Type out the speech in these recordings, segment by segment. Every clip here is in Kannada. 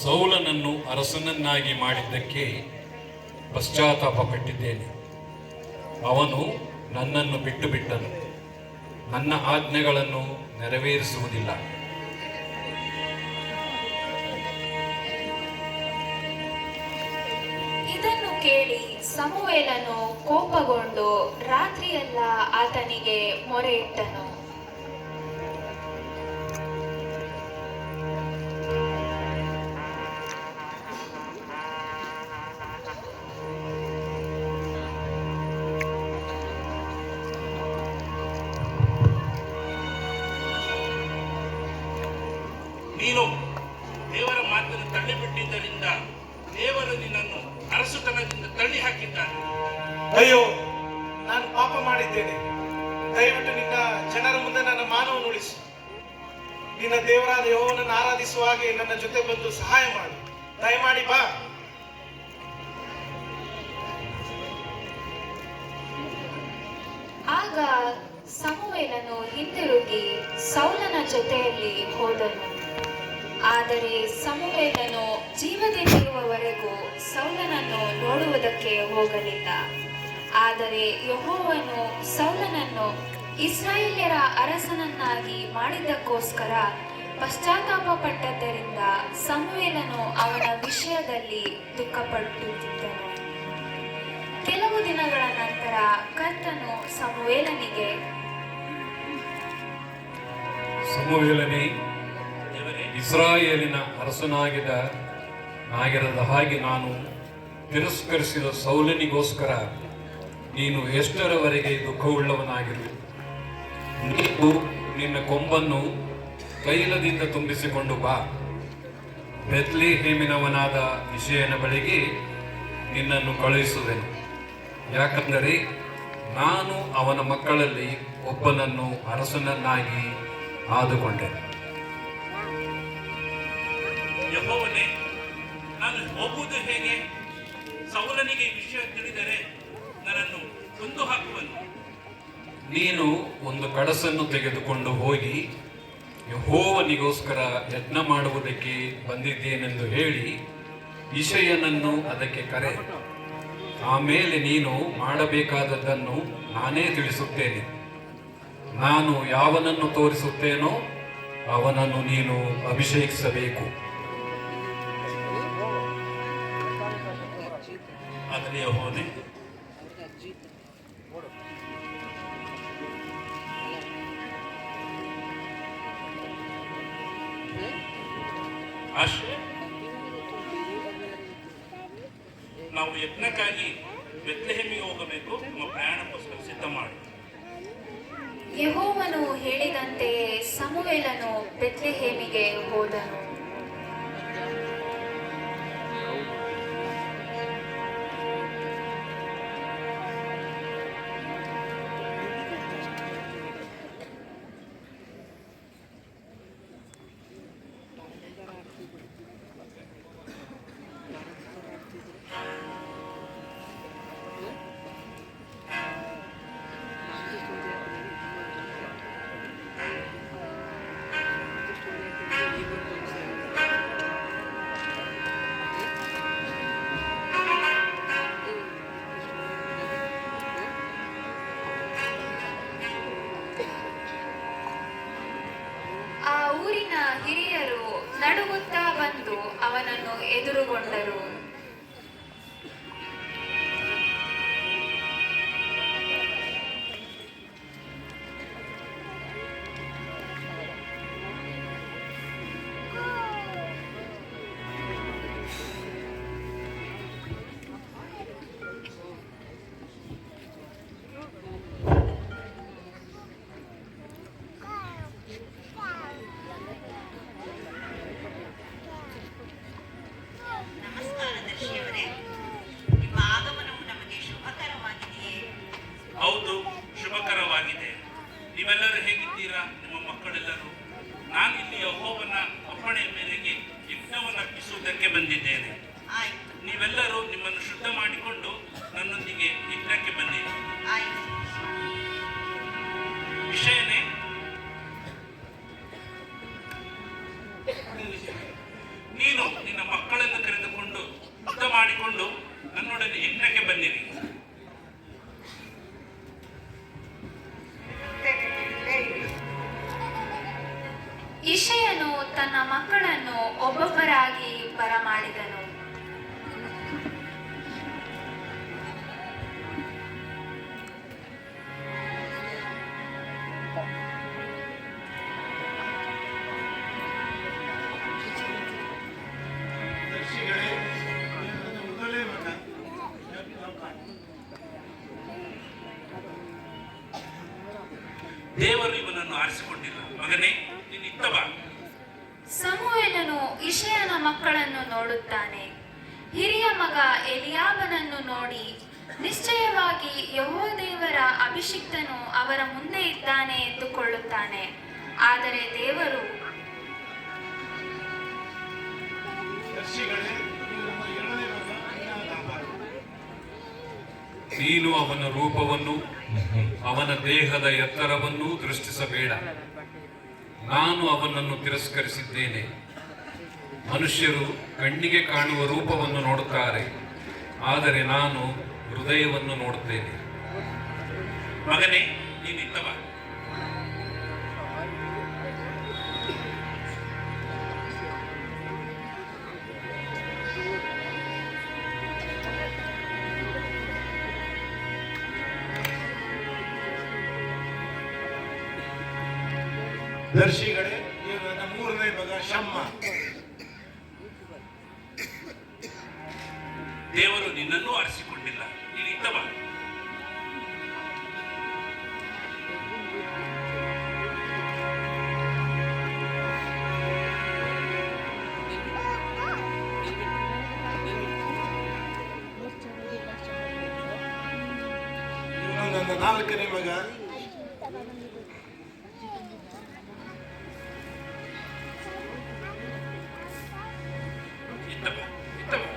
ಸೌಲನನ್ನು ಅರಸನನ್ನಾಗಿ ಮಾಡಿದ್ದಕ್ಕೆ ಪಶ್ಚಾತ್ತಾಪ ಪಟ್ಟಿದ್ದೇನೆ. ಅವನು ನನ್ನನ್ನು ಬಿಟ್ಟು ಬಿಟ್ಟನು, ನನ್ನ ಆಜ್ಞೆಗಳನ್ನು ನೆರವೇರಿಸುವುದಿಲ್ಲ. ಇದನ್ನು ಕೇಳಿ ಸಮುವೇಲನು ಕೋಪಗೊಂಡು ರಾತ್ರಿಯೆಲ್ಲ ಆತನಿಗೆ ಮೊರೆಯಿಟ್ಟನು. ನೀನು ದೇವರ ಮಾತನ್ನು ತಳ್ಳಿಬಿಟ್ಟಿದ್ದರಿಂದ ದೇವರು ನಿನ್ನನ್ನು ಅರಸುತನದಿಂದ ತಳ್ಳಿ ಹಾಕಿದ್ದಾನೆ. ಅಯ್ಯೋ, ನಾನು ಪಾಪ ಮಾಡಿದ್ದೇನೆ. ದಯವಿಟ್ಟು ನಿನ್ನ ಜನರ ಮುಂದೆ ನನ್ನ ಮಾನವನ್ನು ಉಳಿಸು. ನಿನ್ನ ದೇವರಾದ ಯೆಹೋವನನ್ನು ಆರಾಧಿಸುವ ಹಾಗೆ ನನ್ನ ಜೊತೆ ಬಂದು ಸಹಾಯ ಮಾಡು. ದಯಮಾಡಿ ಬಾ. ಆಗ ಸಮುವೇಲನು ಹಿಂದಿರುಗಿ ಸೌಲನ ಜೊತೆಯಲ್ಲಿ ಹೋದನು. ಆದರೆ ಸಮುವೇಲನು ಜೀವದಿಂದಿರುವವರೆಗೂ ಸೌಲನನ್ನು ನೋಡುವುದಕ್ಕೆ ಹೋಗಲಿಲ್ಲ. ಆದರೆ ಯೆಹೋವನು ಸೌಲನನ್ನು ಇಸ್ರಾಯೇಲ್ಯರ ಅರಸನನ್ನಾಗಿ ಮಾಡಿದ್ದಕ್ಕೋಸ್ಕರ ಪಶ್ಚಾತ್ತಾಪ ಪಟ್ಟದ್ದರಿಂದ ಸಮುವೇಲನು ಅವನ ವಿಷಯದಲ್ಲಿ ದುಃಖಪಡುತ್ತಿದ್ದನು. ಕೆಲವು ದಿನಗಳ ನಂತರ ಕರ್ತನು ಸಮುವೇಲನಿಗೆ, ಸಮುವೇಲನೇ, ಇಸ್ರಾಯೇಲಿನ ಅರಸನಾಗಿರದ ಹಾಗೆ ನಾನು ತಿರಸ್ಕರಿಸಿದ ಸೌಲನಿಗೋಸ್ಕರ ನೀನು ಎಷ್ಟರವರೆಗೆ ದುಃಖವುಳ್ಳವನಾಗಿರು? ನೀನು ನಿನ್ನ ಕೊಂಬನ್ನು ತೈಲದಿಂದ ತುಂಬಿಸಿಕೊಂಡು ಬಾ. ಬೆತ್ಲೆಹೇಮಿನವನಾದ ಇಷಯನ ಬಳಿಗೆ ನಿನ್ನನ್ನು ಕಳುಹಿಸುವೆನು. ಯಾಕಂದರೆ ನಾನು ಅವನ ಮಕ್ಕಳಲ್ಲಿ ಒಬ್ಬನನ್ನು ಅರಸನನ್ನಾಗಿ ಆದುಕೊಂಡೆ. ಯೆಹೋವನೇ, ನಾನು ಹೋಗುವುದು ಹೇಗೆ? ಸೌಲನಿಗೆ ಈ ವಿಷಯ ತಿಳಿದರೆ ನನ್ನನ್ನು ಕೊಂದು ಹಾಕುವನು. ನೀನು ಒಂದು ಕಡಸನ್ನು ತೆಗೆದುಕೊಂಡು ಹೋಗಿ ಯೆಹೋವನಿಗೋಸ್ಕರ ಯತ್ನ ಮಾಡುವುದಕ್ಕೆ ಬಂದಿದ್ದೇನೆಂದು ಹೇಳಿ ಇಷಯನನ್ನು ಅದಕ್ಕೆ ಕರೆ. ಆಮೇಲೆ ನೀನು ಮಾಡಬೇಕಾದದ್ದನ್ನು ನಾನೇ ತಿಳಿಸುತ್ತೇನೆ. ನಾನು ಯಾವನನ್ನು ತೋರಿಸುತ್ತೇನೋ ಅವನನ್ನು ನೀನು ಅಭಿಷೇಕಿಸಬೇಕು. ಆದರೆ ಯೆಹೋವನೇ, ನಾವು ಯಜ್ಞಕ್ಕಾಗಿ ಬೆತ್ಲೆಹೇಮಿಗೆ ಹೋಗಬೇಕು. ನಮ್ಮ ಪ್ರಯಾಣಕ್ಕೋಸ್ಕರ ಸಿದ್ಧ ಮಾಡಿ. ಯೆಹೋವನು ಹೇಳಿದಂತೆಯೇ ಸಮುವೇಲನು ಬೆತ್ಲೆಹೇಮಿಗೆ ಹೋದನು. ಆ ಊರಿನ ಹಿರಿಯರು ನಡುಗುತ್ತಾ ಬಂದು ಅವನನ್ನು ಎದುರುಗೊಂಡರು. ಹೌದು, ಶುಭಕರವಾಗಿದೆ. ನೀವೆಲ್ಲರೂ ಹೇಗಿದ್ದೀರಾ? ನಿಮ್ಮ ಮಕ್ಕಳೆಲ್ಲರೂ? ನಾನಿಲ್ಲಿ ಯೆಹೋವನ ಅಪ್ಪಣೆಯ ಮೇರೆಗೆ ಯಜ್ಞವನ್ನು ಅರ್ಪಿಸುವುದಕ್ಕೆ ಬಂದಿದ್ದೇನೆ. ನೀವೆಲ್ಲರೂ ನಿಮ್ಮನ್ನು ಶುದ್ಧ ಮಾಡಿಕೊಂಡು ನನ್ನೊಂದಿಗೆ ಯಜ್ಞಕ್ಕೆ ಬನ್ನಿರಿ. ವಿಷಯನೇ, ನೀನು ನಿನ್ನ ದೇವರು ಇವನನ್ನು ಆರಿಸಿಕೊಂಡಿಲ್ಲ. ಮಗನೇ, ನೀನು ಇತ್ತ ಬಾ. ಸಮುವೇಲನು ಇಷಯನ ಮಕ್ಕಳನ್ನು ನೋಡುತ್ತಾನೆ. ಹಿರಿಯ ಮಗ ಎಲಿಯಾಬನನ್ನು ನೋಡಿ, ನಿಶ್ಚಯವಾಗಿ ಯೆಹೋವದೇವರ ಅಭಿಷಿಕ್ತನು ಅವರ ಮುಂದೆ ಇದ್ದಾನೆ ಎಂದುಕೊಳ್ಳುತ್ತಾನೆ. ಆದರೆ ದೇವರು, ದರ್ಶಿಗಳೇ, ನೀವು ನಮ್ಮ ಎರಡನೇ ಮಗ ಅಯ್ಯಾದಾಬ. ನೀನು ಅವನ ರೂಪವನ್ನು ಅವನ ದೇಹದ ಎತ್ತರವನ್ನೂ ದೃಷ್ಟಿಸಬೇಡ. ನಾನು ಅವನನ್ನು ತಿರಸ್ಕರಿಸಿದ್ದೇನೆ. ಮನುಷ್ಯರು ಕಣ್ಣಿಗೆ ಕಾಣುವ ರೂಪವನ್ನು ನೋಡುತ್ತಾರೆ, ಆದರೆ ನಾನು ಹೃದಯವನ್ನು ನೋಡುತ್ತೇನೆ. ಮಗನೇ, ನೀನು ಇತ್ತ ಬಾ. ದರ್ಶಿಗಳೇ, ನೀವು ನನ್ನ ಮೂರನೇ ಮಗ ಶಮ್ಮ. ದೇವರು ನಿನ್ನನ್ನೂ ಆರಿಸಿಕೊಂಡಿಲ್ಲ. ನೀನು ಇತ್ತ ಬಾ. ಇವನು ನನ್ನ ನಾಲ್ಕನೇ ಮಗ ಇತ್ತ ಬಾ, ಇತ್ತ ಬಾ.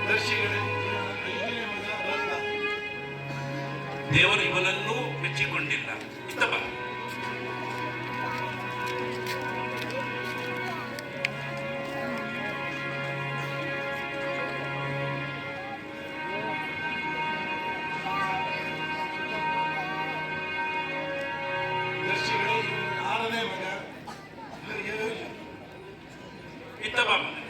ದರ್ಶಿಗಳೇ, ನೀವು ನನ್ನ ಐದನೇ ಮಗ ರತ್ನ. ದೇವರು ಇವನನ್ನೂ ಮೆಚ್ಚಿಕೊಂಡಿಲ್ಲ. ಇತ್ತ ಬಾ. ದರ್ಶಿಗಳೇ, ಇವನು ಆರನೇ ಮಗ ಯೆಹೂದ. ಇತ್ತ ಬಾ ಮಗನೇ.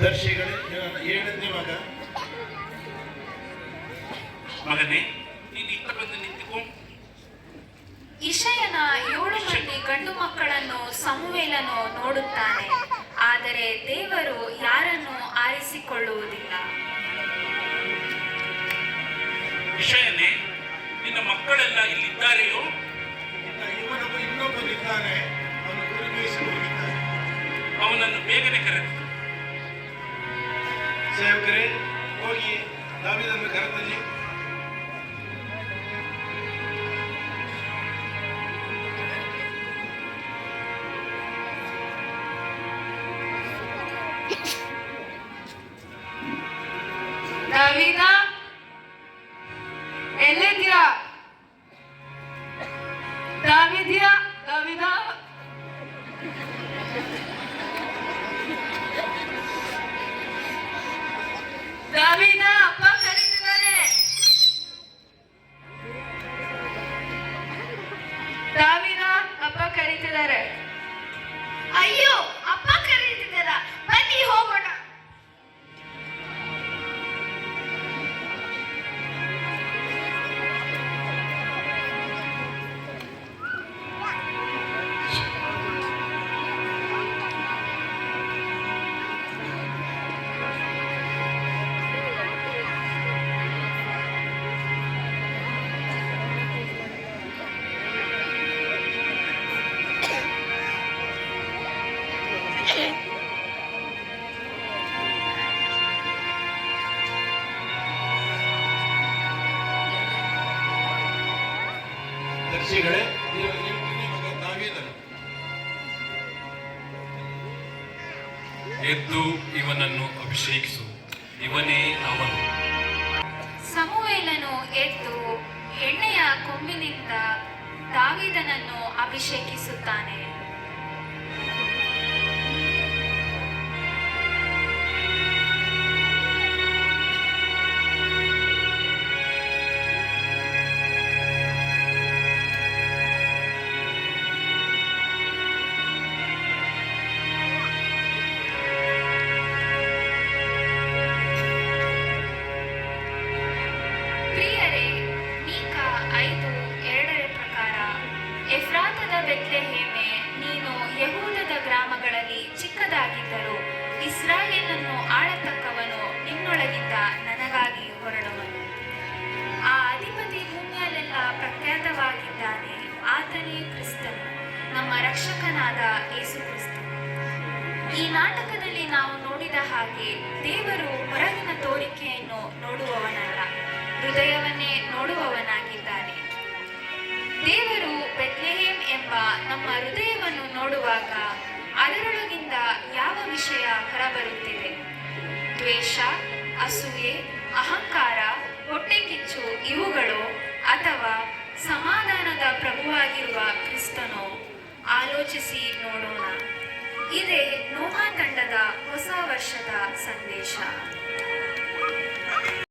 ದರ್ಶಿಗಳೇ, ನೀವು ನನ್ನ ಏಳನೇ ಮಗ ಮಗನೇ, ನೀನು ಇತ್ತ ಬಂದು ನಿಂತುಕೋ. ಇಷಯನ 7 ಮಂದಿ ಗಂಡು ಮಕ್ಕಳನ್ನು ಸಮುವೇಲನು ನೋಡುತ್ತಾನೆ. ಆದರೆ ದೇವರು ಯಾರನ್ನು ಆರಿಸಿಕೊಳ್ಳುವುದಿಲ್ಲ. ವಿಷಯನೇ, ನಿನ್ನ ಮಕ್ಕಳೆಲ್ಲ ಇಲ್ಲಿದ್ದಾರೆಯೋ? ಇನ್ನೊಬ್ಬನಿದ್ದಾನೆ, ಅವನು ಗುರಿ ಮೇಯಿಸಿ ಹೋಗಿದ್ದಾನೆ. ಅವನನ್ನು ಬೇಗನೆ ಕರೆದು. ಸೇವಕರೇ, ಹೋಗಿ ದಾವೀದನನ್ನು ಕರೆತನ್ನಿ. ದಾವೀದ, ಎಲ್ಲಿದ್ದೀರಾ? ದಾವೀದ, ದಾವೀದ, ಅಪ್ಪ ಕರೀತಿದ್ದಾರೆ. ದಾವೀದ, ಅಪ್ಪ ಕರೀತಿದ್ದಾರೆ. ಅಯ್ಯೋ, ಅಪ್ಪ ಕರೀತಿದ್ದಾರ, ಬನ್ನಿ ಹೋಗೋಣ. ದರ್ಶಿಗಳೇ, ನೀವು ಎಂಟನೇ ಮಗ ದಾವೀದನು. ಎದ್ದು ಇವನನ್ನು ಅಭಿಷೇಕಿಸು, ಇವನೇ ಅವನು. ಸಮುವೇಲನು ಎದ್ದು ಎಣ್ಣೆಯ ಕೊಂಬಿನಿಂದ ದಾವೀದನನ್ನು ಅಭಿಷೇಕಿಸುತ್ತಾನೆ. ಬೆತ್ಲೆಹೇಮೆ, ನೀನು ಯಹೂದದ ಗ್ರಾಮಗಳಲ್ಲಿ ಚಿಕ್ಕದಾಗಿದ್ದರೂ ಇಸ್ರಾಯೇಲನ್ನು ಆಳತಕ್ಕವನು ನಿನ್ನೊಳಗಿಂದ ನನಗಾಗಿ ಹೊರಡುವನು. ಆ ಅಧಿಪತಿ ಭೂಮಿಯಲ್ಲೆಲ್ಲ ಪ್ರಖ್ಯಾತವಾಗಿದ್ದಾನೆ. ಆತನೇ ಕ್ರಿಸ್ತನು, ನಮ್ಮ ರಕ್ಷಕನಾದ ಯೇಸು ಕ್ರಿಸ್ತನು. ಈ ನಾಟಕದಲ್ಲಿ ನಾವು ನೋಡಿದ ಹಾಗೆ ದೇವರು ಹೊರಗಿನ ತೋರಿಕೆಯನ್ನು ನೋಡುವವನಲ್ಲ, ಹೃದಯವನ್ನೇ ನೋಡುವವನಾಗಿದ್ದಾನೆ. ದೇವರು ಬೆತ್ಲೆಹೇಮ್ ಎಂಬ ನಮ್ಮ ಹೃದಯವನ್ನು ನೋಡುವಾಗ ಅದರೊಳಗಿಂದ ಯಾವ ವಿಷಯ ಹೊರಬರುತ್ತಿದೆ? ದ್ವೇಷ, ಅಸೂಯೆ, ಅಹಂಕಾರ, ಹೊಟ್ಟೆಕಿಚ್ಚು ಇವುಗಳು, ಅಥವಾ ಸಮಾಧಾನದ ಪ್ರಭುವಾಗಿರುವ ಕ್ರಿಸ್ತನೋ? ಆಲೋಚಿಸಿ ನೋಡೋಣ. ಇದೇ ನೋಹ ತಂಡದ ಹೊಸ ವರ್ಷದ ಸಂದೇಶ.